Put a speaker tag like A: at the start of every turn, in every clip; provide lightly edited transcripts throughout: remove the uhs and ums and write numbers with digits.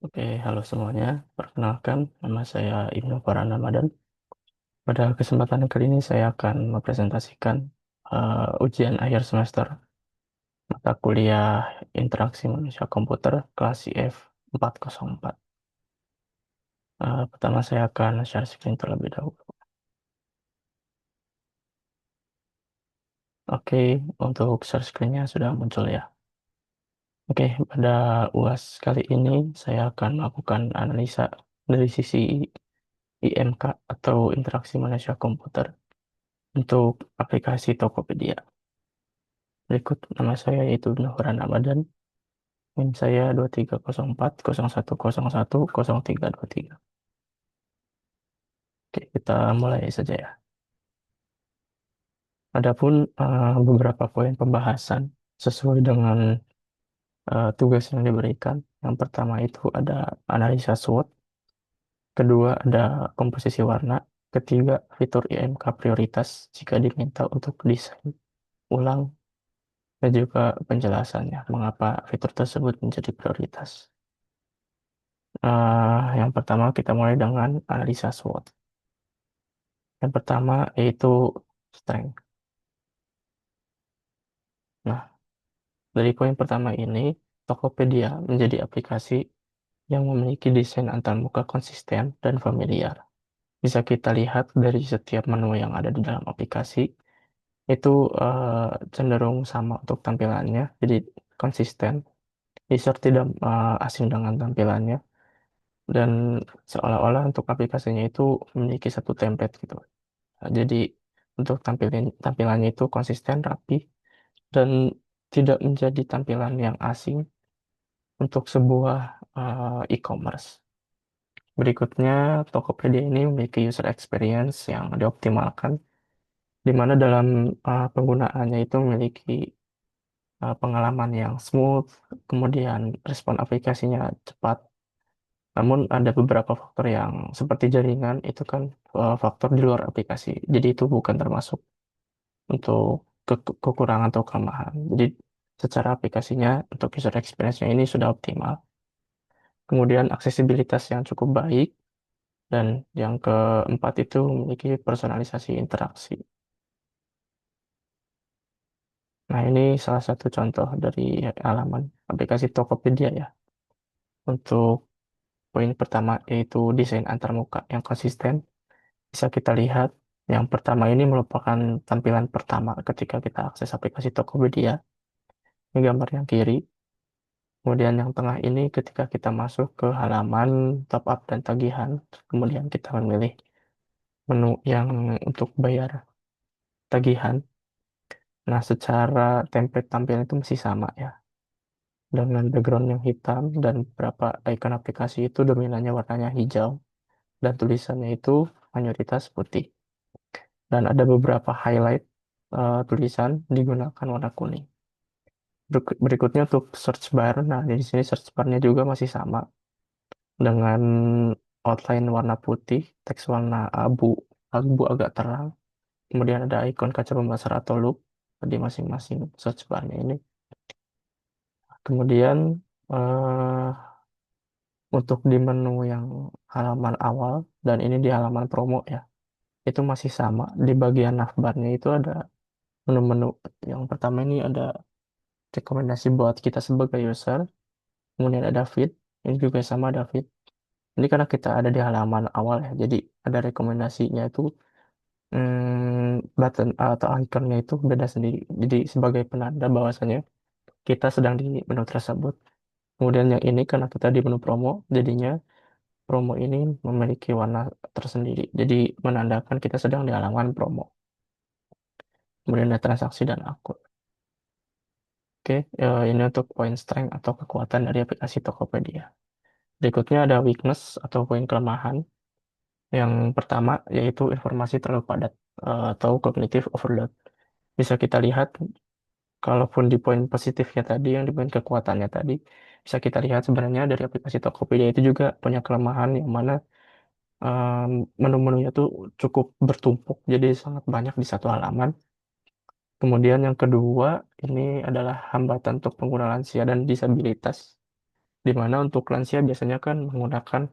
A: Oke, halo semuanya. Perkenalkan, nama saya Ibnu Farhan Ramadan. Pada kesempatan kali ini saya akan mempresentasikan ujian akhir semester mata kuliah Interaksi Manusia Komputer kelas IF 404. Pertama saya akan share screen terlebih dahulu. Oke, untuk share screen-nya sudah muncul ya. Oke, pada UAS kali ini saya akan melakukan analisa dari sisi IMK atau Interaksi Manusia Komputer untuk aplikasi Tokopedia. Berikut nama saya yaitu Nuhran Ramadan. NIM saya 2304 0101 0323. Oke, kita mulai saja ya. Adapun beberapa poin pembahasan sesuai dengan tugas yang diberikan. Yang pertama itu ada analisa SWOT, kedua ada komposisi warna, ketiga fitur IMK prioritas jika diminta untuk desain ulang, dan juga penjelasannya mengapa fitur tersebut menjadi prioritas. Yang pertama kita mulai dengan analisa SWOT. Yang pertama yaitu strength. Nah, dari poin pertama ini, Tokopedia menjadi aplikasi yang memiliki desain antarmuka konsisten dan familiar. Bisa kita lihat dari setiap menu yang ada di dalam aplikasi, itu cenderung sama untuk tampilannya, jadi konsisten. User tidak asing dengan tampilannya, dan seolah-olah untuk aplikasinya itu memiliki satu template gitu. Jadi untuk tampilannya itu konsisten, rapi, dan tidak menjadi tampilan yang asing untuk sebuah e-commerce. Berikutnya, Tokopedia ini memiliki user experience yang dioptimalkan, di mana dalam penggunaannya itu memiliki pengalaman yang smooth, kemudian respon aplikasinya cepat. Namun ada beberapa faktor yang seperti jaringan itu kan faktor di luar aplikasi, jadi itu bukan termasuk untuk kekurangan atau kelemahan. Jadi secara aplikasinya untuk user experience-nya ini sudah optimal. Kemudian aksesibilitas yang cukup baik dan yang keempat itu memiliki personalisasi interaksi. Nah, ini salah satu contoh dari halaman aplikasi Tokopedia ya. Untuk poin pertama yaitu desain antarmuka yang konsisten. Bisa kita lihat yang pertama ini merupakan tampilan pertama ketika kita akses aplikasi Tokopedia. Ini gambar yang kiri. Kemudian yang tengah ini ketika kita masuk ke halaman top up dan tagihan, kemudian kita memilih menu yang untuk bayar tagihan. Nah, secara template tampilan itu masih sama ya, dengan background yang hitam dan beberapa icon aplikasi itu dominannya warnanya hijau dan tulisannya itu mayoritas putih. Dan ada beberapa highlight tulisan digunakan warna kuning. Berikutnya untuk search bar. Nah, di sini search barnya juga masih sama dengan outline warna putih, teks warna abu, abu agak terang. Kemudian ada ikon kaca pembesar atau loop di masing-masing search barnya ini. Kemudian eh, untuk di menu yang halaman awal dan ini di halaman promo ya, itu masih sama. Di bagian navbarnya itu ada menu-menu. Yang pertama ini ada rekomendasi buat kita sebagai user. Kemudian ada feed. Ini juga sama ada feed. Ini karena kita ada di halaman awal ya, jadi ada rekomendasinya itu button atau ikonnya itu beda sendiri. Jadi sebagai penanda bahwasanya kita sedang di menu tersebut. Kemudian yang ini karena kita di menu promo, jadinya promo ini memiliki warna tersendiri. Jadi menandakan kita sedang di halaman promo. Kemudian ada transaksi dan akun. Oke, ini untuk poin strength atau kekuatan dari aplikasi Tokopedia. Berikutnya ada weakness atau poin kelemahan. Yang pertama yaitu informasi terlalu padat atau cognitive overload. Bisa kita lihat, kalaupun di poin positifnya tadi, yang di poin kekuatannya tadi, bisa kita lihat sebenarnya dari aplikasi Tokopedia itu juga punya kelemahan yang mana menu-menunya tuh cukup bertumpuk, jadi sangat banyak di satu halaman. Kemudian yang kedua, ini adalah hambatan untuk pengguna lansia dan disabilitas. di mana untuk lansia biasanya kan menggunakan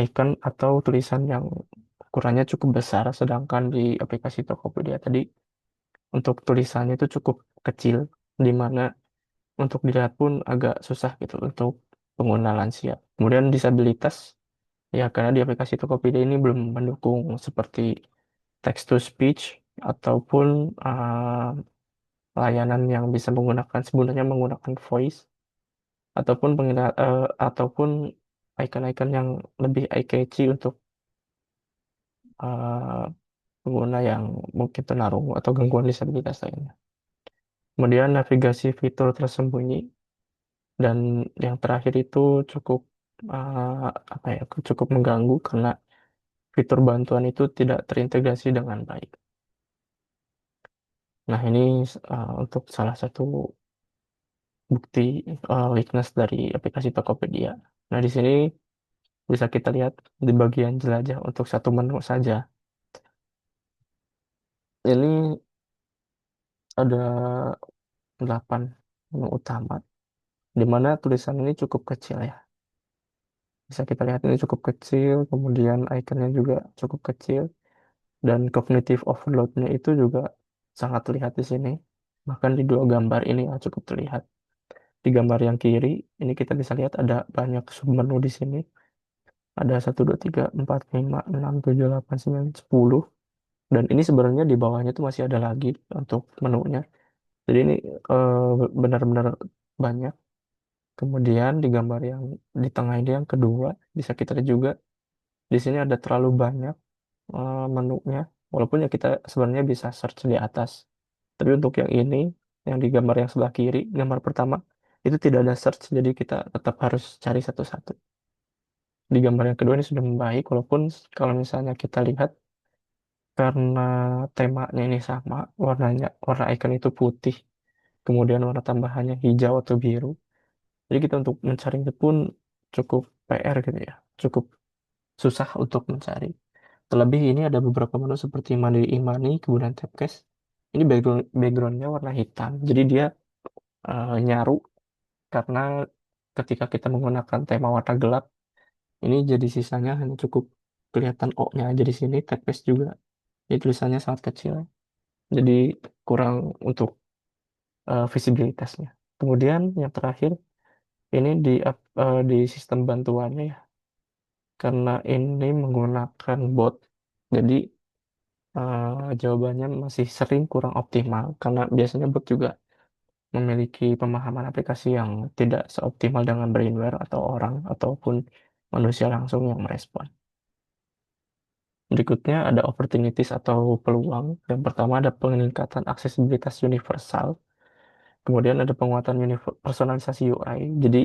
A: icon atau tulisan yang ukurannya cukup besar, sedangkan di aplikasi Tokopedia tadi untuk tulisannya itu cukup kecil, di mana untuk dilihat pun agak susah gitu untuk pengguna lansia. Kemudian disabilitas, ya karena di aplikasi Tokopedia ini belum mendukung seperti text to speech ataupun layanan yang bisa menggunakan sebenarnya menggunakan voice ataupun icon-icon yang lebih eye-catchy untuk uh, pengguna yang mungkin tunarungu atau gangguan disabilitas lainnya. Kemudian navigasi fitur tersembunyi dan yang terakhir itu cukup apa ya cukup mengganggu karena fitur bantuan itu tidak terintegrasi dengan baik. Nah, ini untuk salah satu bukti weakness dari aplikasi Tokopedia. Nah, di sini bisa kita lihat di bagian jelajah untuk satu menu saja. Ini ada 8 menu utama, di mana tulisan ini cukup kecil ya. Bisa kita lihat ini cukup kecil, kemudian ikonnya juga cukup kecil, dan cognitive overload-nya itu juga sangat terlihat di sini. Bahkan di dua gambar ini ya, cukup terlihat. Di gambar yang kiri, ini kita bisa lihat ada banyak submenu di sini. Ada 1, 2, 3, 4, 5, 6, 7, 8, 9, 10. Dan ini sebenarnya di bawahnya tuh masih ada lagi untuk menunya. Jadi ini benar-benar banyak. Kemudian di gambar yang di tengah ini yang kedua, bisa kita lihat juga di sini ada terlalu banyak menunya. Walaupun ya kita sebenarnya bisa search di atas. Tapi untuk yang ini, yang di gambar yang sebelah kiri, gambar pertama, itu tidak ada search, jadi kita tetap harus cari satu-satu. Di gambar yang kedua ini sudah membaik, walaupun kalau misalnya kita lihat, karena temanya ini sama, warna icon itu putih, kemudian warna tambahannya hijau atau biru. Jadi kita untuk mencari itu pun cukup PR gitu ya, cukup susah untuk mencari. Terlebih ini ada beberapa menu seperti Mandiri Imani, kemudian Tapcast. Ini backgroundnya warna hitam, jadi dia nyaru karena ketika kita menggunakan tema warna gelap, ini jadi sisanya hanya cukup kelihatan O-nya aja di sini. Tapcast juga, ini tulisannya sangat kecil, jadi kurang untuk visibilitasnya. Kemudian yang terakhir, ini di sistem bantuannya ya, karena ini menggunakan bot, jadi jawabannya masih sering kurang optimal karena biasanya bot juga memiliki pemahaman aplikasi yang tidak seoptimal dengan brainware atau orang ataupun manusia langsung yang merespon. Berikutnya ada opportunities atau peluang. Yang pertama ada peningkatan aksesibilitas universal. Kemudian ada penguatan personalisasi UI. Jadi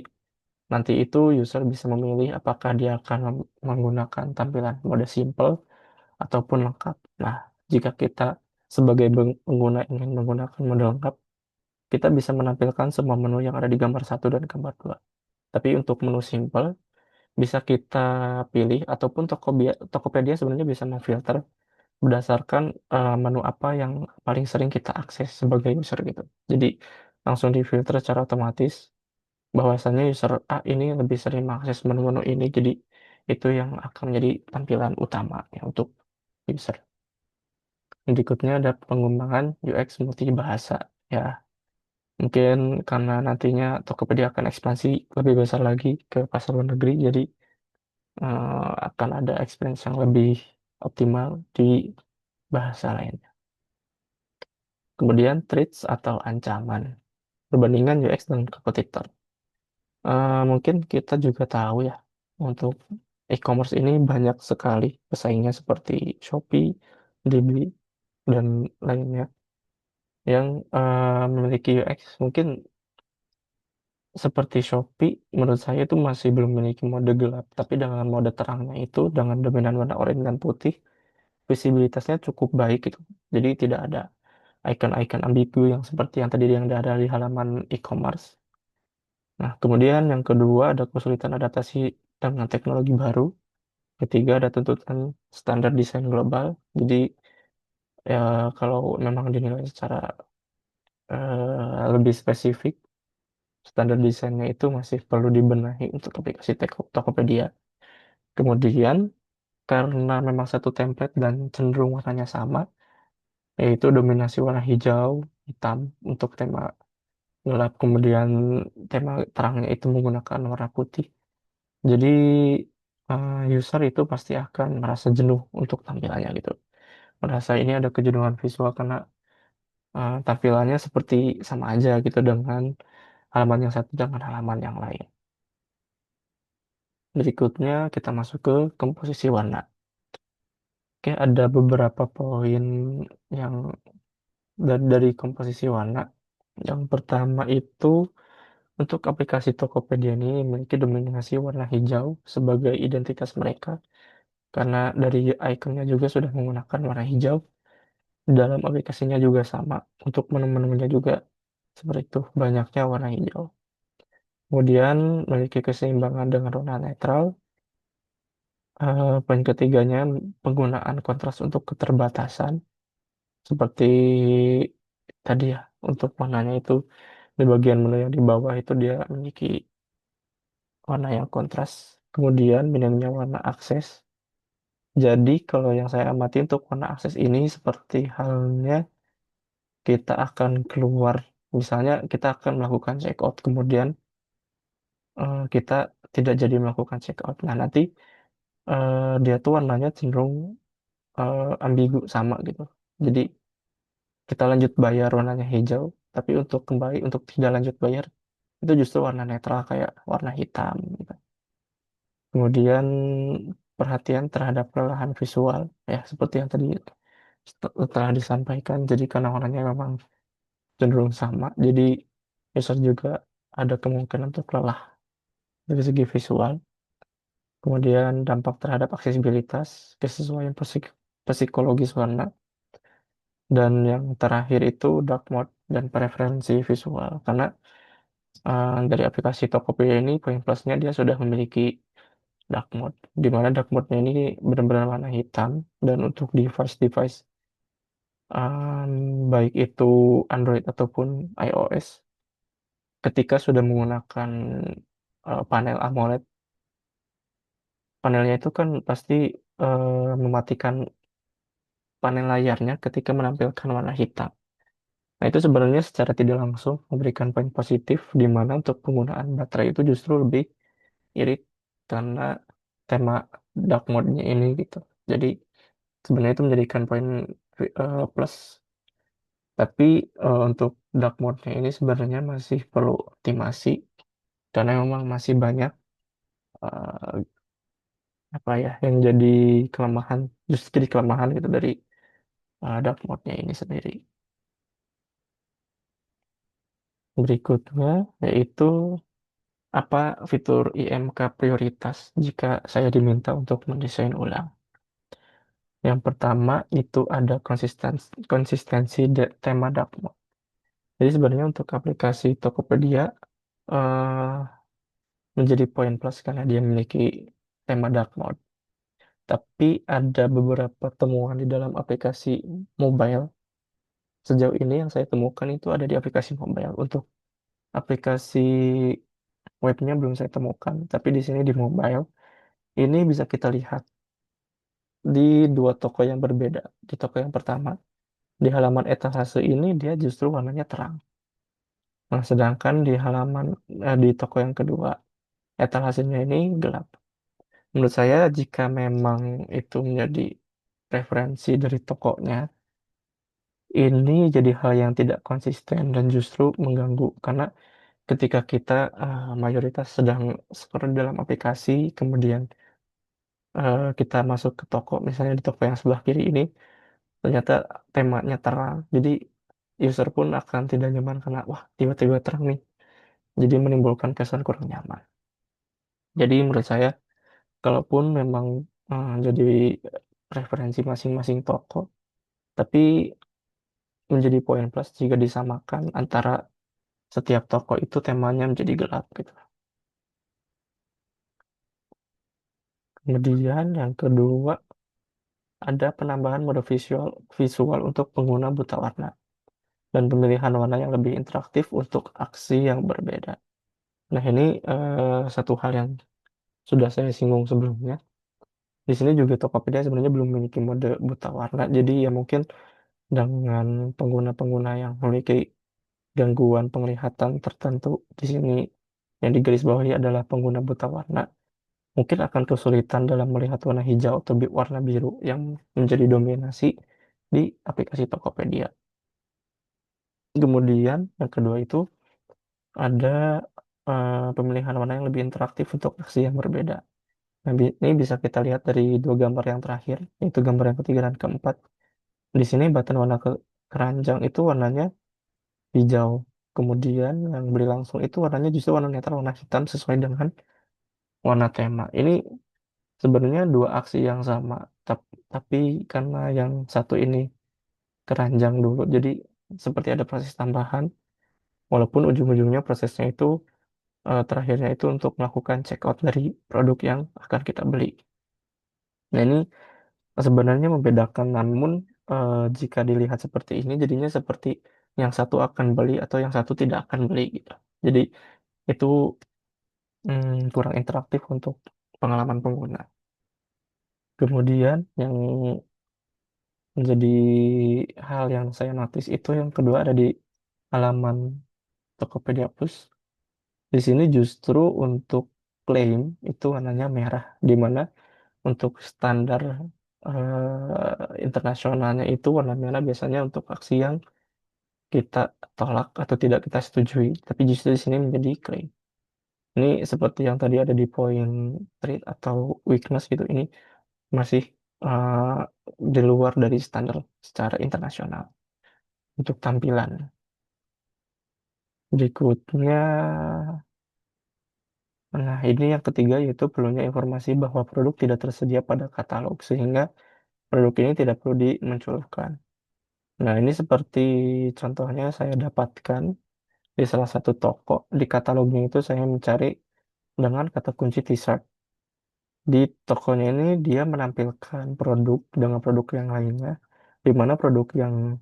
A: nanti itu user bisa memilih apakah dia akan menggunakan tampilan mode simple ataupun lengkap. Nah, jika kita sebagai pengguna ingin menggunakan mode lengkap, kita bisa menampilkan semua menu yang ada di gambar satu dan gambar 2. Tapi untuk menu simple, bisa kita pilih, ataupun Tokopedia sebenarnya bisa memfilter berdasarkan menu apa yang paling sering kita akses sebagai user gitu. Jadi langsung difilter secara otomatis bahwasannya user A ini lebih sering mengakses menu-menu ini, jadi itu yang akan menjadi tampilan utama ya untuk user. Berikutnya ada pengembangan UX multibahasa. Ya, mungkin karena nantinya Tokopedia akan ekspansi lebih besar lagi ke pasar luar negeri, jadi akan ada experience yang lebih optimal di bahasa lainnya. Kemudian threats atau ancaman, perbandingan UX dengan kompetitor. Mungkin kita juga tahu ya, untuk e-commerce ini banyak sekali pesaingnya seperti Shopee, Blibli, dan lainnya yang memiliki UX mungkin seperti Shopee. Menurut saya itu masih belum memiliki mode gelap, tapi dengan mode terangnya itu dengan dominan warna oranye dan putih, visibilitasnya cukup baik gitu. Jadi tidak ada icon-icon ambigu yang seperti yang tadi yang ada di halaman e-commerce. Nah, kemudian yang kedua ada kesulitan adaptasi dengan teknologi baru. Ketiga ada tuntutan standar desain global. Jadi ya kalau memang dinilai secara lebih spesifik, standar desainnya itu masih perlu dibenahi untuk aplikasi Tokopedia. Kemudian, karena memang satu template dan cenderung warnanya sama, yaitu dominasi warna hijau, hitam untuk tema gelap, kemudian tema terangnya itu menggunakan warna putih. Jadi, user itu pasti akan merasa jenuh untuk tampilannya gitu. Merasa ini ada kejenuhan visual karena tampilannya seperti sama aja gitu dengan halaman yang satu dengan halaman yang lain. Berikutnya kita masuk ke komposisi warna. Oke, ada beberapa poin yang dari komposisi warna. Yang pertama itu untuk aplikasi Tokopedia ini memiliki dominasi warna hijau sebagai identitas mereka karena dari ikonnya juga sudah menggunakan warna hijau. Dalam aplikasinya juga sama. Untuk menu-menunya juga seperti itu, banyaknya warna hijau. Kemudian memiliki keseimbangan dengan warna netral. Poin ketiganya penggunaan kontras untuk keterbatasan seperti tadi ya untuk warnanya itu di bagian menu yang di bawah itu dia memiliki warna yang kontras. Kemudian minimnya warna akses. Jadi kalau yang saya amati untuk warna akses ini seperti halnya kita akan keluar, misalnya kita akan melakukan check out, kemudian kita tidak jadi melakukan check out. Nah nanti dia tuh warnanya cenderung ambigu sama gitu. Jadi kita lanjut bayar warnanya hijau, tapi untuk kembali untuk tidak lanjut bayar itu justru warna netral kayak warna hitam gitu. Kemudian perhatian terhadap kelelahan visual ya seperti yang tadi telah disampaikan. Jadi karena warnanya memang cenderung sama, jadi user juga ada kemungkinan untuk lelah dari segi visual. Kemudian dampak terhadap aksesibilitas, kesesuaian psikologis warna, dan yang terakhir itu dark mode dan preferensi visual. Karena dari aplikasi Tokopedia ini poin plusnya dia sudah memiliki dark mode, di mana dark mode-nya ini benar-benar warna hitam dan untuk device-device baik itu Android ataupun iOS, ketika sudah menggunakan panel AMOLED, panelnya itu kan pasti mematikan panel layarnya ketika menampilkan warna hitam. Nah, itu sebenarnya secara tidak langsung memberikan poin positif di mana untuk penggunaan baterai itu justru lebih irit karena tema dark mode-nya ini gitu. Jadi sebenarnya itu menjadikan poin plus. Tapi untuk dark mode-nya ini sebenarnya masih perlu optimasi karena memang masih banyak eh, apa ya yang jadi kelemahan, justru jadi kelemahan gitu dari dark mode-nya ini sendiri. Berikutnya yaitu apa fitur IMK prioritas jika saya diminta untuk mendesain ulang. Yang pertama itu ada konsistensi tema dark mode. Jadi sebenarnya untuk aplikasi Tokopedia eh, menjadi poin plus karena dia memiliki tema dark mode. Tapi ada beberapa temuan di dalam aplikasi mobile. Sejauh ini yang saya temukan itu ada di aplikasi mobile. Untuk aplikasi webnya belum saya temukan, tapi di sini di mobile ini bisa kita lihat di dua toko yang berbeda. Di toko yang pertama, di halaman etalase ini dia justru warnanya terang. Nah, sedangkan di di toko yang kedua, etalasenya ini gelap. Menurut saya, jika memang itu menjadi preferensi dari tokonya, ini jadi hal yang tidak konsisten dan justru mengganggu. Karena ketika kita mayoritas sedang scroll dalam aplikasi, kemudian kita masuk ke toko, misalnya di toko yang sebelah kiri ini, ternyata temanya terang. Jadi user pun akan tidak nyaman karena, wah tiba-tiba terang nih. Jadi menimbulkan kesan kurang nyaman. Jadi menurut saya, kalaupun memang jadi preferensi masing-masing toko, tapi menjadi poin plus jika disamakan antara setiap toko itu temanya menjadi gelap gitu. Kemudian yang kedua ada penambahan mode visual untuk pengguna buta warna dan pemilihan warna yang lebih interaktif untuk aksi yang berbeda. Nah, ini satu hal yang sudah saya singgung sebelumnya. Di sini juga Tokopedia sebenarnya belum memiliki mode buta warna. Jadi ya mungkin dengan pengguna-pengguna yang memiliki gangguan penglihatan tertentu di sini yang digarisbawahi adalah pengguna buta warna, mungkin akan kesulitan dalam melihat warna hijau atau warna biru yang menjadi dominasi di aplikasi Tokopedia. Kemudian yang kedua itu ada pemilihan warna yang lebih interaktif untuk aksi yang berbeda. Nah, ini bisa kita lihat dari dua gambar yang terakhir, yaitu gambar yang ketiga dan keempat. Di sini button warna keranjang itu warnanya hijau. Kemudian yang beri langsung itu warnanya justru warna netral, warna hitam sesuai dengan warna tema. Ini sebenarnya dua aksi yang sama, tapi karena yang satu ini keranjang dulu, jadi seperti ada proses tambahan, walaupun ujung-ujungnya prosesnya itu terakhirnya itu untuk melakukan check out dari produk yang akan kita beli. Nah, ini sebenarnya membedakan, namun jika dilihat seperti ini, jadinya seperti yang satu akan beli atau yang satu tidak akan beli gitu. Jadi itu kurang interaktif untuk pengalaman pengguna. Kemudian yang menjadi hal yang saya notice itu yang kedua ada di halaman Tokopedia Plus. Di sini justru untuk klaim itu warnanya merah, di mana untuk standar internasionalnya itu warna merah biasanya untuk aksi yang kita tolak atau tidak kita setujui, tapi justru di sini menjadi klaim. Ini seperti yang tadi ada di poin trade atau weakness gitu, ini masih uh, di luar dari standar secara internasional untuk tampilan. Berikutnya, nah ini yang ketiga yaitu perlunya informasi bahwa produk tidak tersedia pada katalog sehingga produk ini tidak perlu dimunculkan. Nah, ini seperti contohnya saya dapatkan di salah satu toko. Di katalognya itu saya mencari dengan kata kunci t-shirt. Di tokonya ini dia menampilkan produk dengan produk yang lainnya, di mana produk yang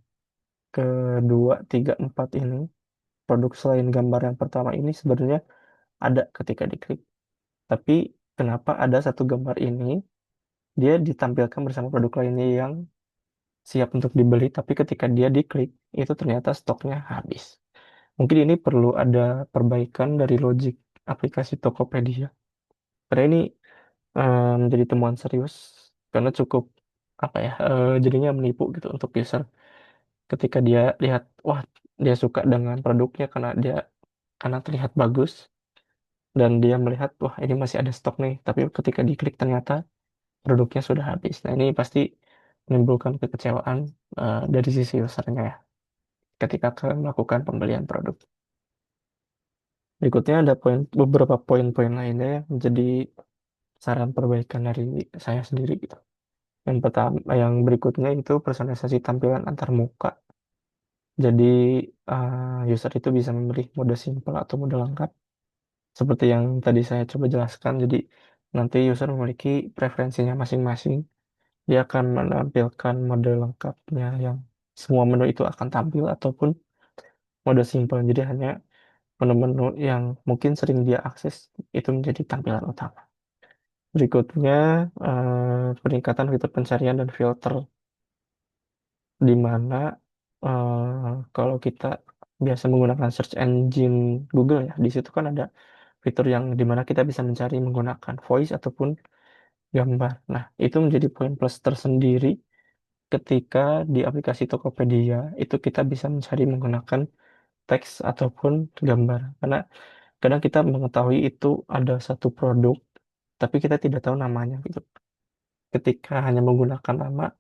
A: kedua, tiga, empat ini, produk selain gambar yang pertama ini sebenarnya ada ketika diklik. Tapi kenapa ada satu gambar ini, dia ditampilkan bersama produk lainnya yang siap untuk dibeli, tapi ketika dia diklik, itu ternyata stoknya habis. Mungkin ini perlu ada perbaikan dari logik aplikasi Tokopedia. Karena ini menjadi temuan serius, karena cukup apa ya, jadinya menipu gitu untuk user. Ketika dia lihat, wah dia suka dengan produknya karena terlihat bagus, dan dia melihat, wah ini masih ada stok nih, tapi ketika diklik ternyata produknya sudah habis. Nah, ini pasti menimbulkan kekecewaan dari sisi usernya ya, ketika akan melakukan pembelian produk. Berikutnya ada beberapa poin-poin lainnya yang menjadi saran perbaikan dari saya sendiri gitu. Yang pertama, yang berikutnya itu personalisasi tampilan antar muka. Jadi user itu bisa memilih mode simple atau mode lengkap. Seperti yang tadi saya coba jelaskan. Jadi nanti user memiliki preferensinya masing-masing. Dia akan menampilkan mode lengkapnya yang semua menu itu akan tampil ataupun mode simple. Jadi hanya menu-menu yang mungkin sering dia akses itu menjadi tampilan utama. Berikutnya, peningkatan fitur pencarian dan filter, di mana kalau kita biasa menggunakan search engine Google ya, di situ kan ada fitur yang di mana kita bisa mencari menggunakan voice ataupun gambar. Nah, itu menjadi poin plus tersendiri ketika di aplikasi Tokopedia itu kita bisa mencari menggunakan teks ataupun gambar. Karena kadang kita mengetahui itu ada satu produk, tapi kita tidak tahu namanya gitu. Ketika hanya menggunakan nama,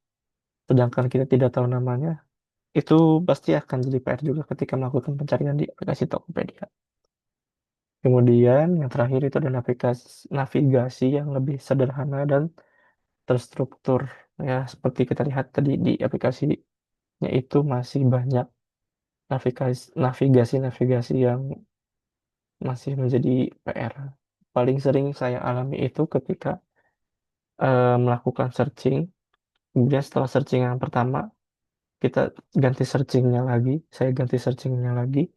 A: sedangkan kita tidak tahu namanya, itu pasti akan jadi PR juga ketika melakukan pencarian di aplikasi Tokopedia. Kemudian yang terakhir itu ada navigasi yang lebih sederhana dan terstruktur. Ya, seperti kita lihat tadi di aplikasinya itu masih banyak navigasi-navigasi yang masih menjadi PR. Paling sering saya alami itu ketika melakukan searching, kemudian setelah searching yang pertama, kita ganti searchingnya lagi, saya ganti searchingnya lagi,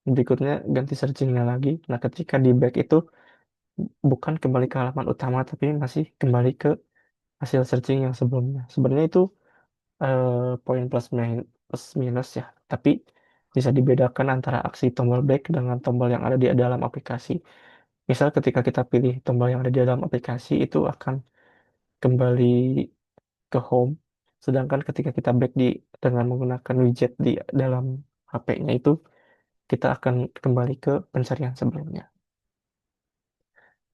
A: Berikutnya ganti searchingnya lagi. Nah, ketika di back itu bukan kembali ke halaman utama, tapi masih kembali ke hasil searching yang sebelumnya. Sebenarnya itu poin plus minus ya, tapi bisa dibedakan antara aksi tombol back dengan tombol yang ada di dalam aplikasi. Misal ketika kita pilih tombol yang ada di dalam aplikasi itu akan kembali ke home, sedangkan ketika kita back dengan menggunakan widget di dalam HP-nya itu kita akan kembali ke pencarian sebelumnya.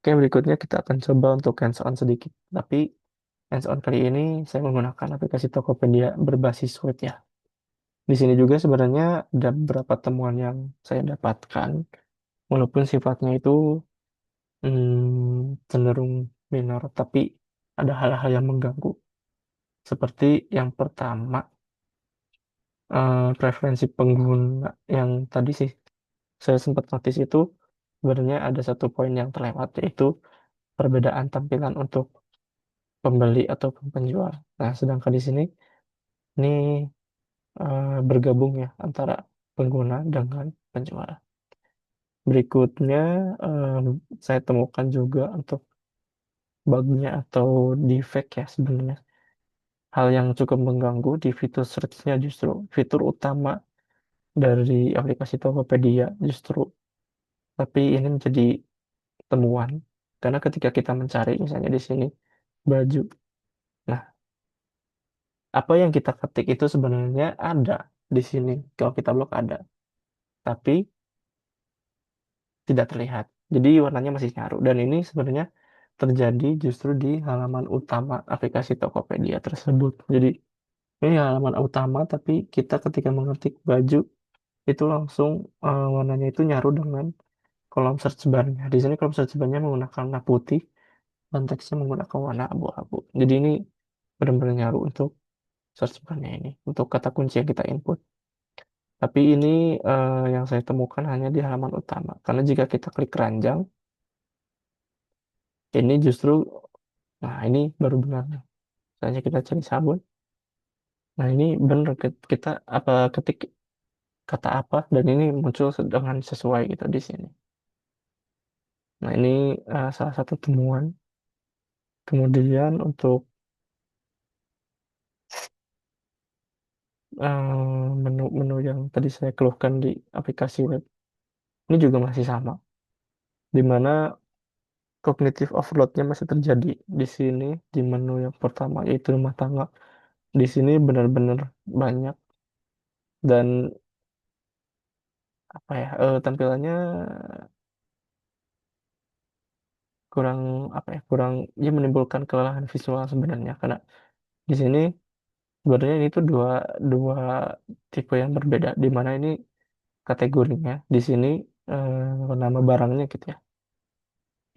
A: Oke, berikutnya kita akan coba untuk hands-on sedikit. Tapi hands-on kali ini saya menggunakan aplikasi Tokopedia berbasis web ya. Di sini juga sebenarnya ada beberapa temuan yang saya dapatkan, walaupun sifatnya itu cenderung minor, tapi ada hal-hal yang mengganggu. Seperti yang pertama, preferensi pengguna yang tadi sih saya sempat notice itu sebenarnya ada satu poin yang terlewat, yaitu perbedaan tampilan untuk pembeli ataupun penjual. Nah, sedangkan di sini ini bergabung ya antara pengguna dengan penjual. Berikutnya saya temukan juga untuk bugnya atau defect ya sebenarnya. Hal yang cukup mengganggu di fitur search-nya justru fitur utama dari aplikasi Tokopedia justru. Tapi ini menjadi temuan karena ketika kita mencari misalnya di sini baju. Nah, apa yang kita ketik itu sebenarnya ada di sini. Kalau kita blok ada, tapi tidak terlihat. Jadi warnanya masih nyaru. Dan ini sebenarnya terjadi justru di halaman utama aplikasi Tokopedia tersebut. Jadi ini halaman utama, tapi kita ketika mengetik baju itu langsung warnanya itu nyaru dengan kolom search bar-nya. Di sini kolom search bar-nya menggunakan warna putih, dan teksnya menggunakan warna abu-abu. Jadi ini benar-benar nyaru untuk search bar-nya ini, untuk kata kunci yang kita input. Tapi ini yang saya temukan hanya di halaman utama. Karena jika kita klik keranjang, ini justru, nah ini baru benar. Misalnya kita cari sabun. Nah ini benar kita apa ketik kata apa dan ini muncul dengan sesuai gitu di sini. Nah ini salah satu temuan. Kemudian untuk menu-menu yang tadi saya keluhkan di aplikasi web, ini juga masih sama. Di mana cognitive overload-nya masih terjadi di sini di menu yang pertama yaitu rumah tangga. Di sini benar-benar banyak dan apa ya tampilannya kurang apa ya kurang ya menimbulkan kelelahan visual sebenarnya karena di sini sebenarnya ini tuh dua dua tipe yang berbeda di mana ini kategorinya di sini nama barangnya gitu ya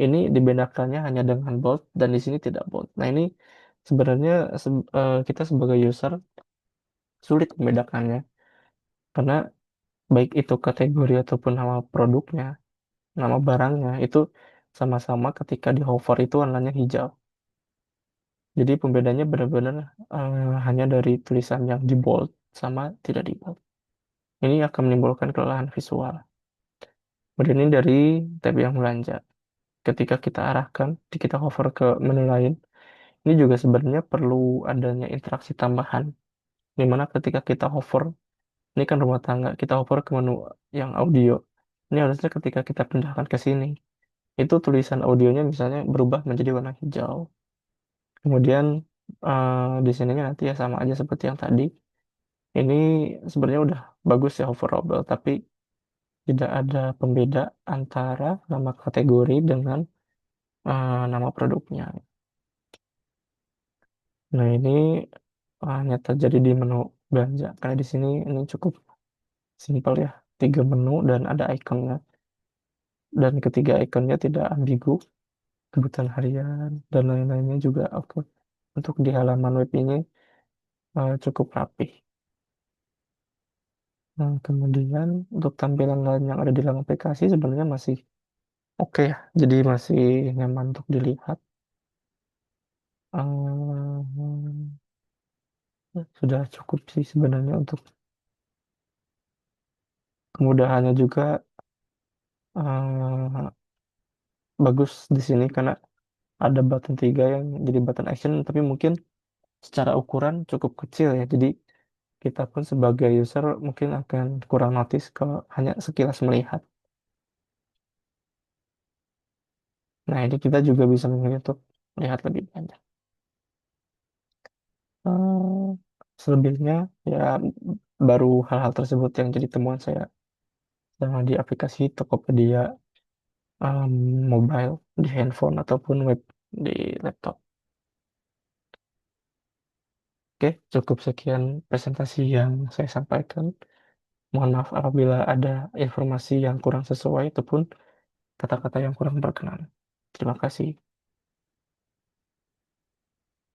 A: ini dibedakannya hanya dengan bold dan di sini tidak bold. Nah ini sebenarnya kita sebagai user sulit membedakannya karena baik itu kategori ataupun nama produknya nama barangnya itu sama-sama ketika di hover itu warnanya hijau. Jadi pembedanya benar-benar hanya dari tulisan yang di bold sama tidak di bold. Ini akan menimbulkan kelelahan visual. Kemudian ini dari tab yang belanja. Ketika kita arahkan, kita hover ke menu lain, ini juga sebenarnya perlu adanya interaksi tambahan. Di mana ketika kita hover, ini kan rumah tangga, kita hover ke menu yang audio. Ini harusnya ketika kita pindahkan ke sini, itu tulisan audionya misalnya berubah menjadi warna hijau. Kemudian di sininya nanti ya sama aja seperti yang tadi. Ini sebenarnya udah bagus ya overall, tapi tidak ada pembeda antara nama kategori dengan nama produknya. Nah ini hanya terjadi di menu belanja. Karena di sini ini cukup simpel ya, tiga menu dan ada ikonnya. Dan ketiga ikonnya tidak ambigu, kebutuhan harian dan lain-lainnya juga oke. Untuk di halaman web ini cukup rapi. Nah, kemudian untuk tampilan lain yang ada di dalam aplikasi sebenarnya masih oke ya. Jadi masih nyaman untuk dilihat. Sudah cukup sih sebenarnya untuk Kemudahannya juga eh, bagus di sini karena ada button 3 yang jadi button action, tapi mungkin secara ukuran cukup kecil ya. Jadi kita pun sebagai user mungkin akan kurang notice kalau hanya sekilas melihat. Nah, ini kita juga bisa memilih untuk melihat lebih banyak. Eh, Selebihnya ya baru hal-hal tersebut yang jadi temuan saya selama di aplikasi Tokopedia em, mobile di handphone ataupun web di laptop. Oke, cukup sekian presentasi yang saya sampaikan. Mohon maaf apabila ada informasi yang kurang sesuai ataupun kata-kata yang kurang berkenan. Terima kasih.